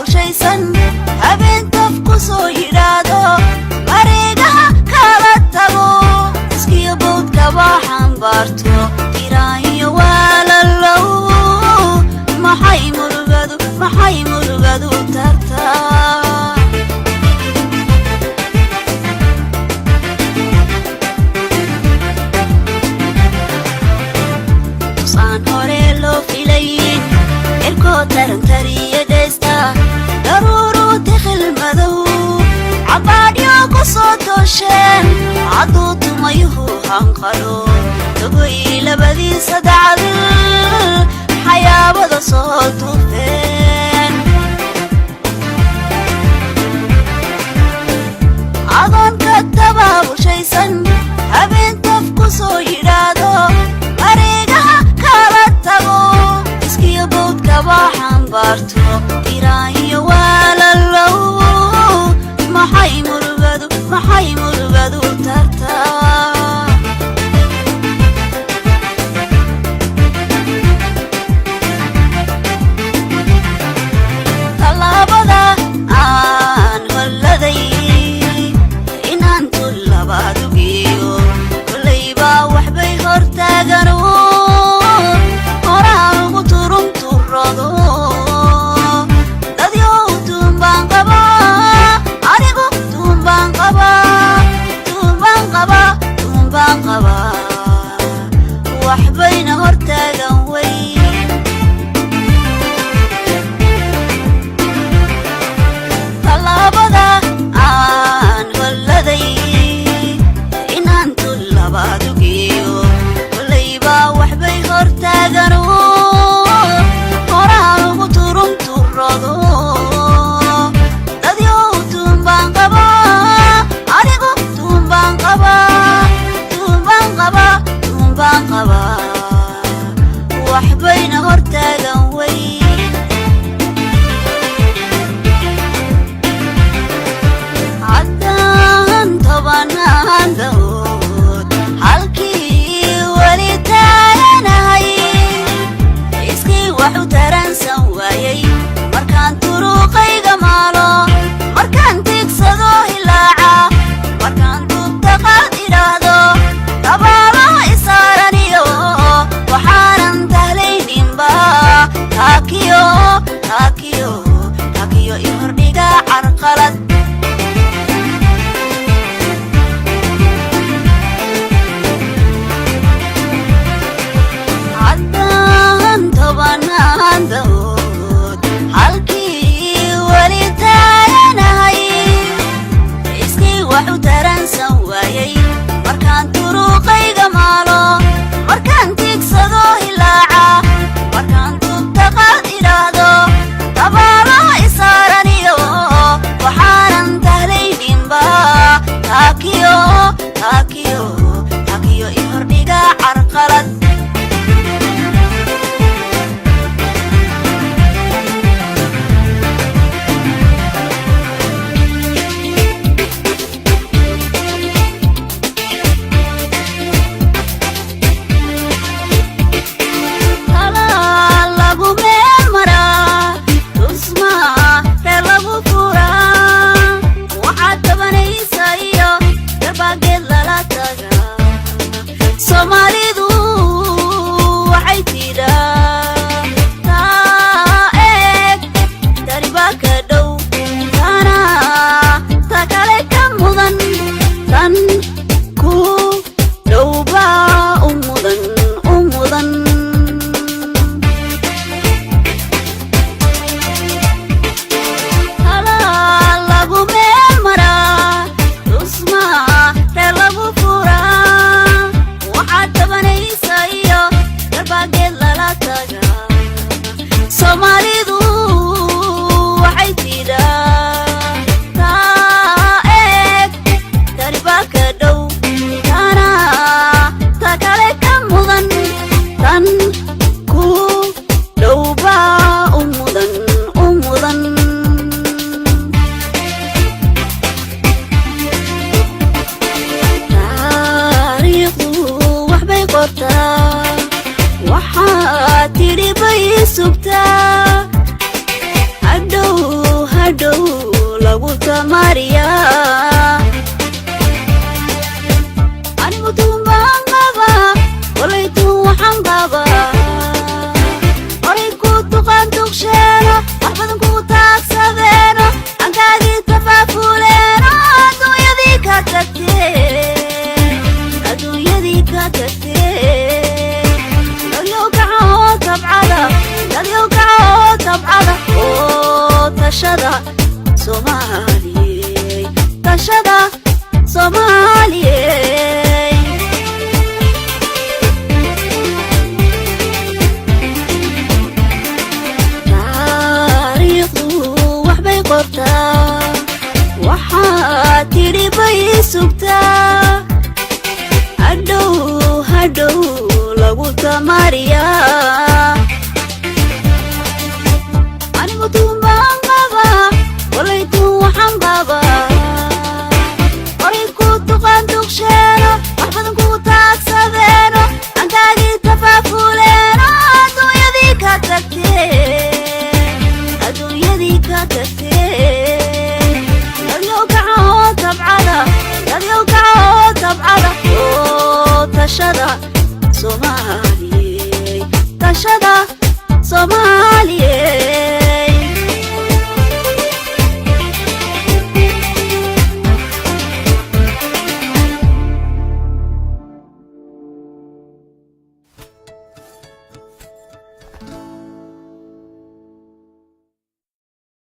qorshaysan habeen tafku soo yiraahdo mareegaha kala tago iskiyo boodka waxaan barto iraahiyo walaalow maxay murugadu tartaa tusaan hore loo filayin erko tarantariya dhaysta daruuru tikhil madow cabaadyo ku soo toosheen cadduu tumayuhu hanqalo tagoy labadiisa dacdil xayaabada soo tufeen adoonka tabaabushaysan habeen tafku soo yidhaahdo mareegaha kala tago iskiyo boodka waxaan barto iraahiyo walaalow maxay murugadu tartaa tallaabada aan holladay inaan tullabaad ugeeyo kollaybaa waxbay hortaagano horaan ugu turunturado dadyow tuunbaan qabaa anigu tuunbaan qabaa waxbayna hortaagan way tallaabada aan holladay inaan tullabaad ugeeyo kollaybaa waxbay hortaagano horaan ugu turunturado dadyow tuunbaan qabaa anigu tuunbaan qabaa waxbayna hortaagan way haddaan tobanaan dawood halkii weli taaganahay iskii wax u taransan waayay markaan turuuqayga maalo markaan tiigsado hilaaca markaan duubta qaad idhaahdo dabaalaha isaaraniyo waxaanan tahlayninba taakiyo i hordhiga carqalad haddaan tobanaan dawood halkii weli taaganahay iskii wax u taransan waayay markaan turuuqayga maalo markaan tiigsado hilaaca markaan duubta qaad idhaahdo dabaalaha isaaraniyo waxaanan tahlayninba taakiyo i hordhiga carqalad Somalidu waxay tidhaa eeg daribaa ka dhow tana ta kale ka mudan tan ku dhowbaa u mudan halaa lagu meel maraa tusmaa ree lagu furaa waxaad tabanaysa iyo darbaageed lala taga Somalidu waxay tidhaa eeg daribaa ka dhow tana ta kale ka mudan tan ku dhowbaa u mudan taariikhdu waxbay qortaa waxaa tidhi bay sugtaa hadhow tamariya anigu tuumbaan qaba walaytu waxaan qaba oray ku tuqaan tuqsheeno wax badan ku taagsadeeno ankaagii tafaafuleeno adduunyadii ka tagtee adduunyadii ka tagtee dadyow kacoo tabcada dadyow kacoo tabcada oo tashada Soomaaliyey tashada Soomaaliyey taariikhdu waxbay qortaa waxaa tidhi bay sugtaa hadhow hadhow lagu tamariyaa anigu tuumbaan qaba walaytu waxaan qaba oray ku tuqaan tuqsheeno wax badan ku taagsadeeno ankaagii tafaafuleeno adduunyadii ka tagtee adduunyadii ka tagtee dadyow kacoo tabcada dadyow kacoo tabcada oo tashada Soomaaliyey tashada Soomaaliyey